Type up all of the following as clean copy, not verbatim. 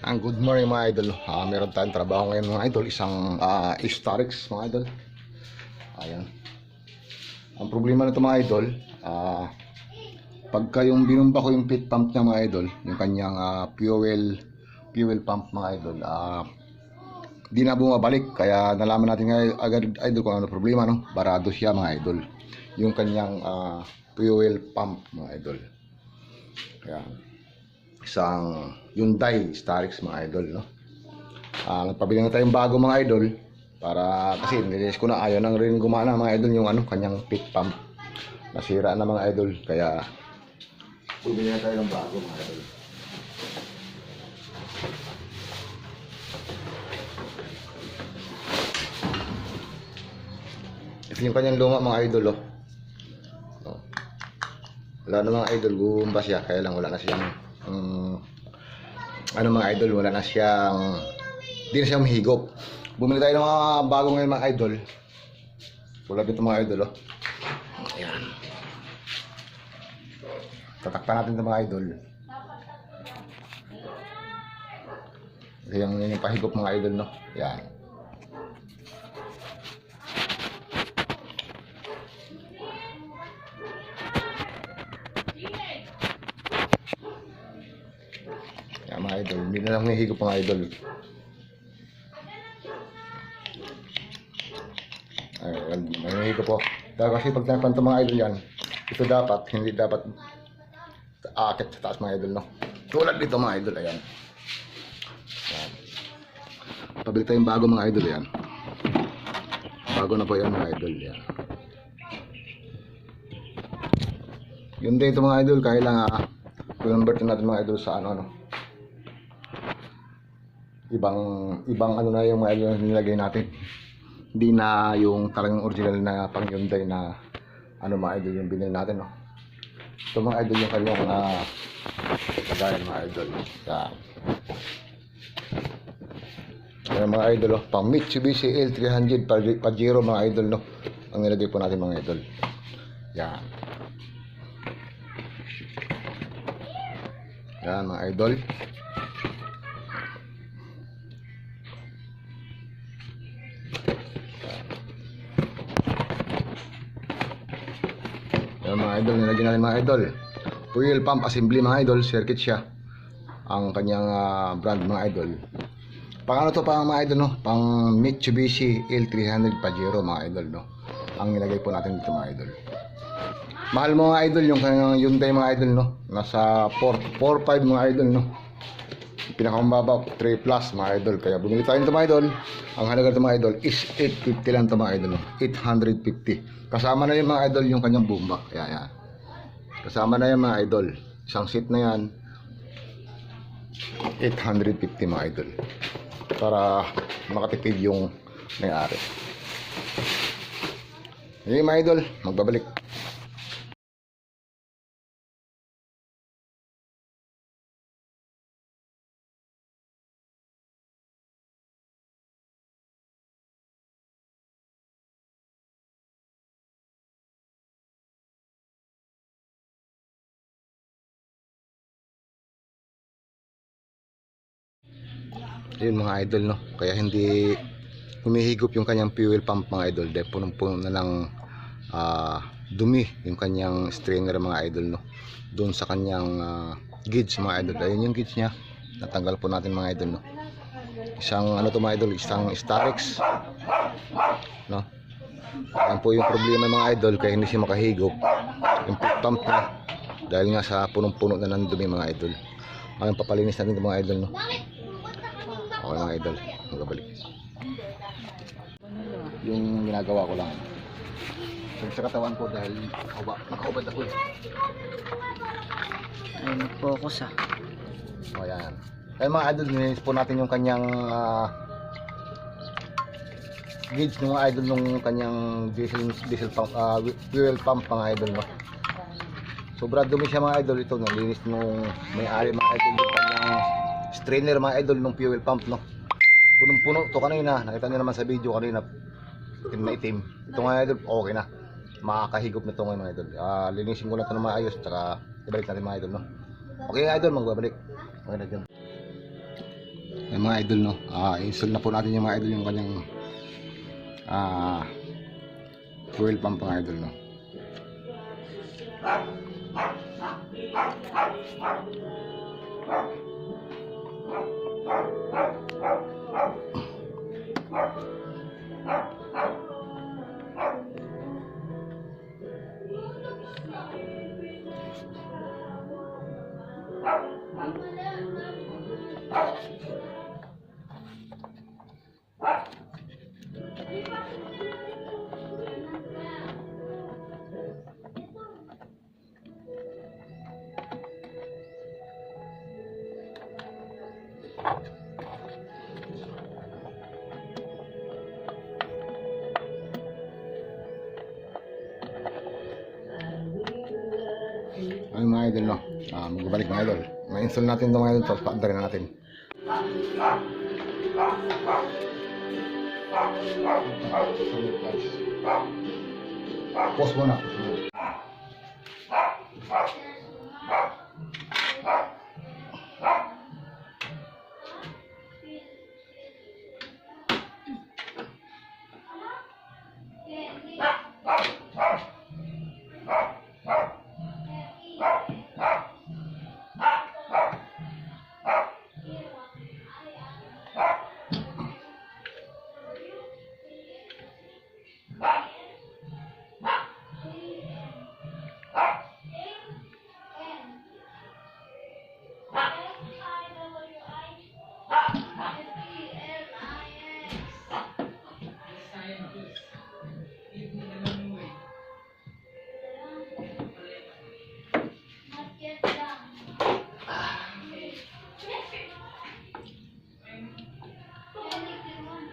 Ang good morning mga idol. Meron tayong trabaho ngayon mga idol. Isang Starix mga idol. Ayan. Ang problema nito mga idol, pagka yung binumba ko yung pit pump niya mga idol, yung kanyang fuel pump mga idol, di na bumabalik. Kaya nalaman natin ngayon agad idol kung ano problema, no? Barado siya mga idol. Yung kanyang fuel pump mga idol. Kaya isang Hyundai Starix mga idol, no? Nagpabili na tayong bago mga idol para kasi nilinis ko na, ayaw nang rin gumana mga idol yung kanyang pit pump. Nasira na mga idol, kaya bumili na tayo ng bago mga idol. Ito yung kanyang luma mga idol, oh. Wala na mga idol, gumba siya, kaya lang wala na siyang mga idol, wala na siyang, di na siya mahigop. Bumili tayo ng mga bago ngayon mga idol. Wala dito mga idol, oh. Ayan. Tatakpan natin ito mga idol. Ito yung pahigop mga idol, no? Ayan. Ayan mga idol, hindi na lang nahihigop mga idol. Ayan, may nahihigop po. Dahil kasi pag tinapan ito mga idol yan, ito dapat, hindi dapat aakit sa taas mga idol, no? Tulad dito mga idol, ayan. Ayan. Pabili tayong bago mga idol, ayan. Bago na po yan mga idol, ayan. Yun din ito mga idol, kaya lang convert natin mga idol sa ibang na yung mga idol nilagay natin. Hindi na yung talagang original na pang Hyundai na mga idol yung binili natin, no? Ito mga idol yung kanyang kagayan mga idol. Yan mga idol, oh, pang Mitsubishi L300 Pajero mga idol, no? Ang nilagay po natin mga idol. Yan. Yan mga idol. Yan mga idol, nilagyan natin mga idol. Fuel pump assembly mga idol, circuit siya. Ang kanyang brand mga idol. Pang to pang mga idol, no? Pang Mitsubishi L300 Pajero mga idol, no? Ang nilagay po natin dito mga idol. Mahal mo mga idol yung kanyang Hyundai mga idol, no? Nasa 4.5 mga idol, no? Pinakamababa 3 plus mga idol. Kaya bumili tayo nito mga idol. Ang halaga nito mga idol is 850 lang ito mga idol, no? 850. Kasama na yung mga idol yung kanyang bomba. Yan. Kasama na yung mga idol. Isang seat na yan, 850 mga idol. Para makatipid yung may-ari. Yung mga idol, magbabalik. Yun mga idol, no? Kaya hindi humihigop yung kanyang fuel pump mga idol dahil punong-puno na ng dumi yung kanyang strainer mga idol, no? Doon sa kanyang gauge mga idol. Ayun yung gauge nya, natanggal po natin mga idol, no? Isang to mga idol, isang Starix, no? Yan po yung problema mga idol, kaya hindi siya makahigop yung fuel pump na dahil nga sa punong-puno na ng dumi mga idol. Ang papalinis natin mga idol, no? Okay mga idol, magabalik. Yung ginagawa ko lang sa katawan ko dahil nakaubad ako eh. Ay, nag-focus O yan. Kaya mga idol, nilinis po natin yung kanyang gauge ng mga idol nung kanyang diesel pump, fuel pump mga idol, no? Sobra dumi siya mga idol. Ito nalinis nung may-ari mga idol yung kanyang strainer mga idol ng fuel pump, no? Punong-puno to kanina. Nakita niyo naman sa video kanina, itim na itim. Ito mga idol, okay na. Makakahigop na ito ngayon mga idol. Linisin ko lang ito na maayos, tsaka ibalik natin mga idol, no? Okay mga idol, magbabalik. Okay na dyan. mga idol, no. Install na po natin yung mga idol yung kanyang fuel pump mga idol, no. Ay mga idol, no. Magbabalik mga idol. Ma-install natin ito mga idol. Tapos paandarin na natin. Pause muna.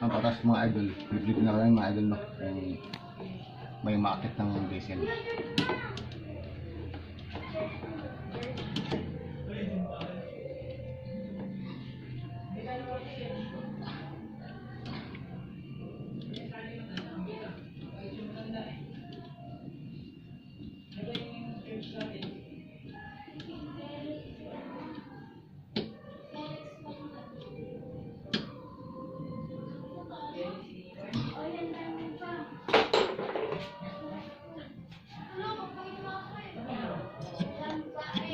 Ang patas mga idol, flip na lang mga idol, no. Kung may market ng diesel.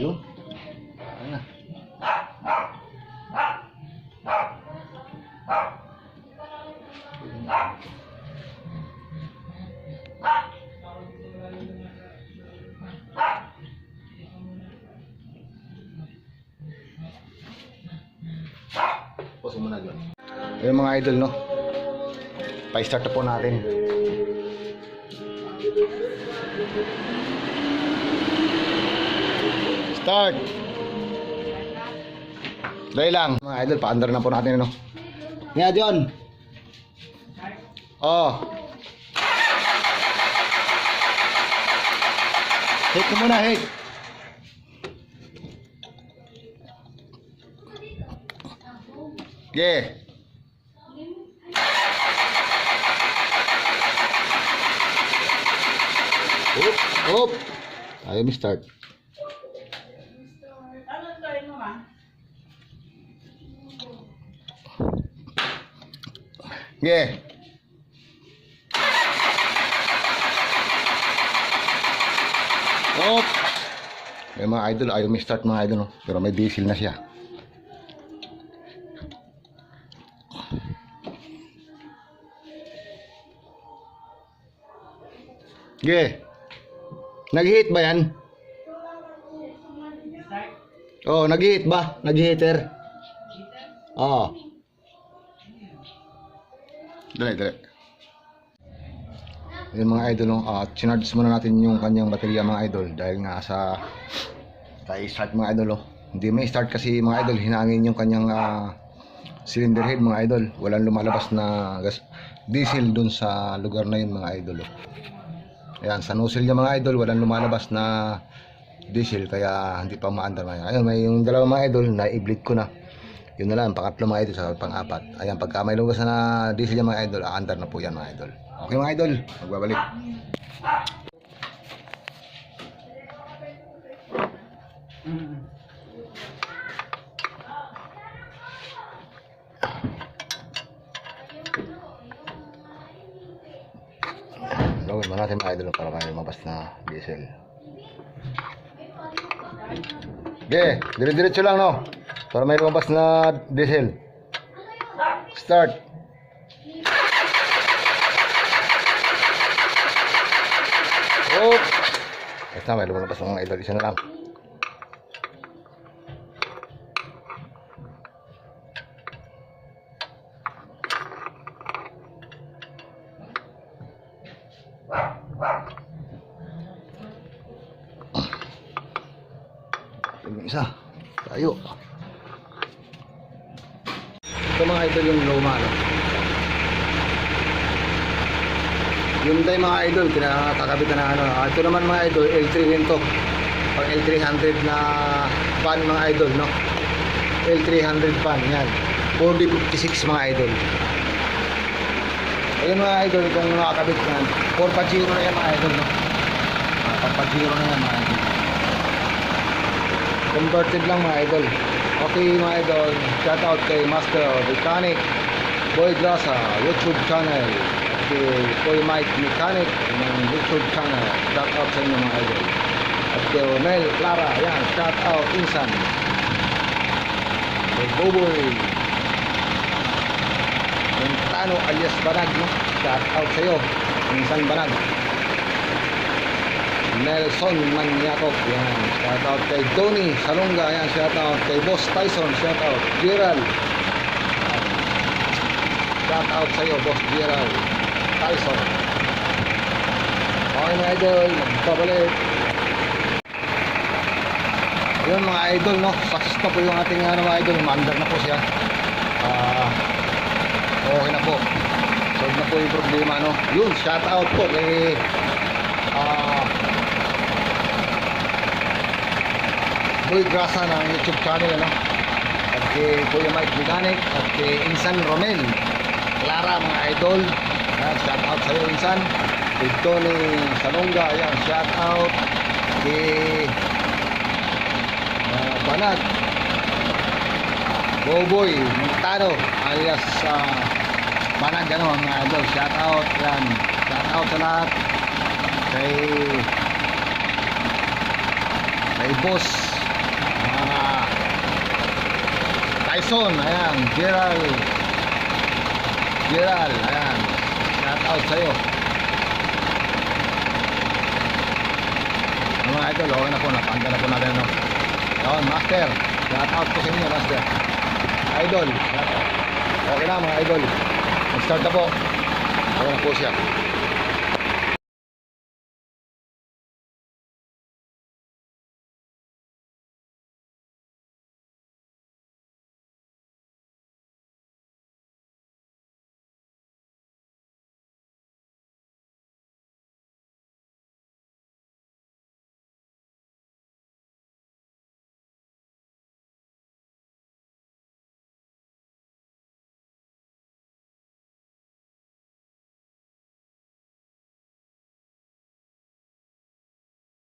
Yun. Ayan na. Pause muna dyan. Ayan mga idol, no. Pa-start na po natin. Start. Dahil lang mga idol, pa-under na po natin, ano. Nga John. Oh. Hit ko muna, hit. Yeah. Hop. Ayaw mi start. Yeah. Hop. May mga idol, ayaw mi start mga idol, no? Pero may diesel na siya. Yeah. Nag-hit ba yan? Oh, nag-hit ba? Nag-hitter? Oh. Dali. Yung mga idol, chinarge muna natin yung kanyang baterya mga idol. Dahil nga sa start mga idol, hindi may start kasi mga idol, hinangin yung kanyang cylinder head mga idol. Walang lumalabas na gas, diesel dun sa lugar na yun mga idol. Ayan, sa nozzle niya mga idol, walang lumalabas na diesel, kaya hindi pa maandar na yan. Ayun, may yung dalawang mga idol, na-i-bleed ko na. Yun na lang, pangatlo mga idol, sa pang-apat. Ayan, pagka may lugas na diesel niya mga idol, aandar na po yan mga idol. Okay mga idol, magbabalik. Tanungin mo natin mga idol para may lumabas na diesel. Okay, dire-diretso lang no. Para may lumabas na diesel. Start. Oh. Basta may lumabas ng mga idol, isa na lang. Yung isa tayo. Ito mga idol yung luma no? Yung tayo mga idol kinakakabit na ano. Ito naman mga idol L3 rin to, pang L300 na pan mga idol no? L300 pan yan 4D56 mga idol. Ayun mga idol kung nakakabit na 4.0 na yan mga idol no? 4.0 na yan mga idol, converted lang mga idol. Okay mga idol, shout out kay Master Mechanic Boy Grasa YouTube channel, kay Boy Mike Mechanic ng YouTube channel, shout out sa inyo mga idol. At kay Romel Clara, yan, shout out Insan. Kay Boboy Montano alias Banag no? Shout out sa iyo Insan Banag. Nelson Maniacop, yan, shout out kay Tony Salonga, yan, shout out kay Boss Tyson, shout out Gerald, shout out sa iyo Boss Gerald Tyson. Okay mga idol, magpabalik. Yun mga idol no, success na po yung ating mga idol, maandar na po siya. Okay na po, solve na po yung problema no. Yun, shout out po kay Boy Grasa ng YouTube channel ano? At kay Kuya Mike Mechanic at kay Insan Romel Clara mga idol, yan, shout out sa iyo Insan. Kay Tony Salonga, yan, shout out. Kay Banag Boboy Montano alias Banag ano mga idol, shout out, yan, shout out sa lahat. Kay Boss Tyson, ayan, Gerald, ayan, shout out sa'yo. Mga idol, okay na po, napanda na po natin no? Yun, Master, shout out po sa inyo Master. Idol, okay na mga idol, mag-start na po. Okay na po siya.